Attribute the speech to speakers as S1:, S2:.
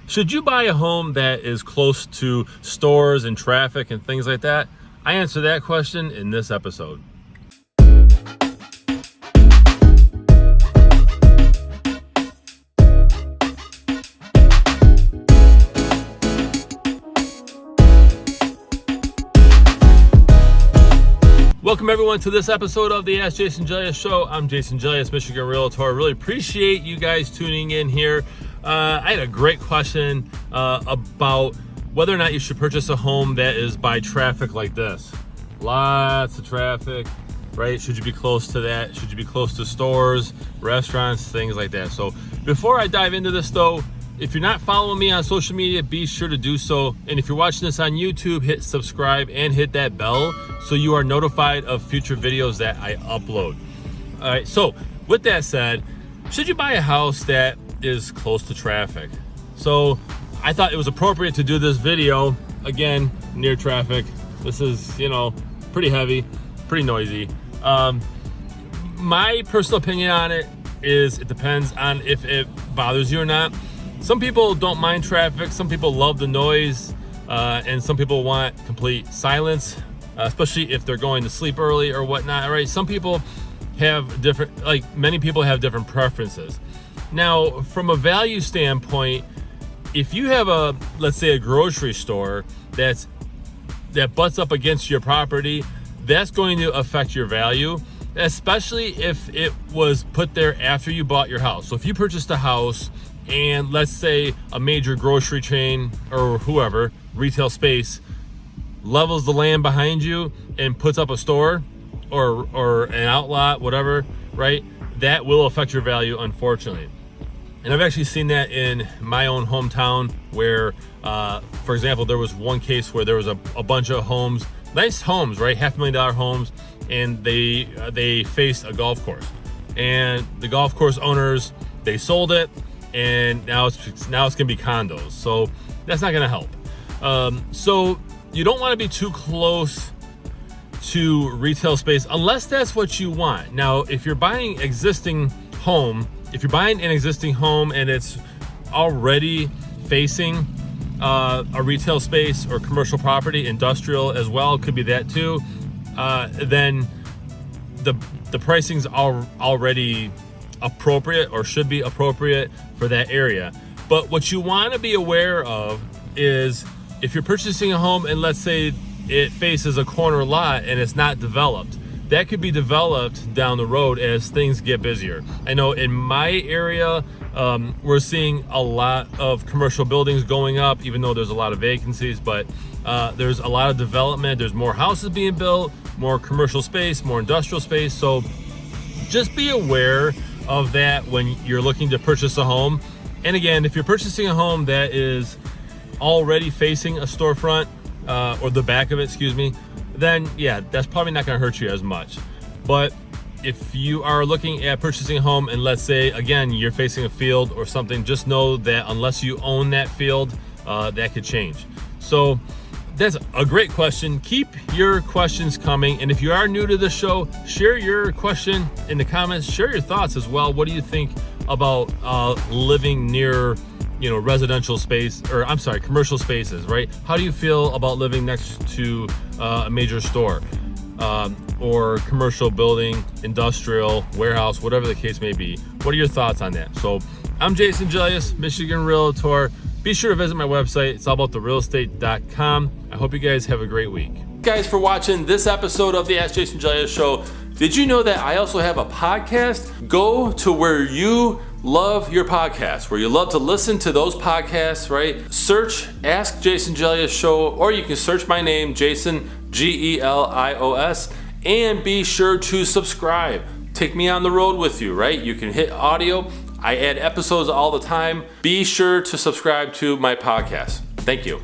S1: Should you buy a home that is close to stores and traffic and things like that? I answer that question in this episode. Welcome everyone to this episode of the Ask Jason Gelios Show. I'm Jason Gelios, Michigan Realtor. Really appreciate you guys tuning in here. I had a great question about whether or not you should purchase a home that is by traffic like this. Lots of traffic, right? Should you be close to that? Should you be close to stores, restaurants, things like that? So before I dive into this though, if you're not following me on social media, be sure to do so. And if you're watching this on YouTube, hit subscribe and hit that bell so you are notified of future videos that I upload. All right, so with that said, should you buy a house that is close to traffic? So I thought it was appropriate to do this video, again, near traffic. This is, pretty heavy, pretty noisy. My personal opinion on it is it depends on if it bothers you or not. Some people don't mind traffic, some people love the noise, and some people want complete silence, especially if they're going to sleep early or whatnot, right? Some people have many people have different preferences. Now, from a value standpoint, if you have let's say a grocery store that butts up against your property, that's going to affect your value, especially if it was put there after you bought your house. So if you purchased a house and let's say a major grocery chain or whoever, retail space, levels the land behind you and puts up a store or an outlot, whatever, right? That will affect your value, unfortunately. And I've actually seen that in my own hometown where, for example, there was one case where there was a bunch of homes, nice homes, right? $500,000 homes, and they faced a golf course. And the golf course owners, they sold it, and now it's gonna be condos. So that's not gonna help. So you don't wanna be too close to retail space unless that's what you want. Now, if you're buying an existing home and it's already facing a retail space or commercial property, industrial as well, could be that too, then the pricing's already appropriate or should be appropriate for that area. But what you want to be aware of is if you're purchasing a home and let's say it faces a corner lot and it's not developed, that could be developed down the road as things get busier. I know in my area, we're seeing a lot of commercial buildings going up, even though there's a lot of vacancies, but there's a lot of development. There's more houses being built, more commercial space, more industrial space. So just be aware of that when you're looking to purchase a home. And again, if you're purchasing a home that is already facing a storefront, or the back of it, then yeah, that's probably not gonna hurt you as much. But if you are looking at purchasing a home and let's say, again, you're facing a field or something, just know that unless you own that field, that could change. So that's a great question. Keep your questions coming. And if you are new to the show, share your question in the comments, share your thoughts as well. What do you think about living near residential space, or I'm sorry, commercial spaces, right? How do you feel about living next to a major store or commercial building, industrial, warehouse, whatever the case may be? What are your thoughts on that? So I'm Jason Gelios, Michigan Realtor. Be sure to visit my website. It's allabouttherealestate.com. I hope you guys have a great week. Guys, for watching this episode of the Ask Jason Gelios Show. Did you know that I also have a podcast? Go to where you love your podcasts, where you love to listen to those podcasts, right? Search Ask Jason Gelios Show, or you can search my name, Jason, Gelios, and be sure to subscribe. Take me on the road with you, right? You can hit audio. I add episodes all the time. Be sure to subscribe to my podcast. Thank you.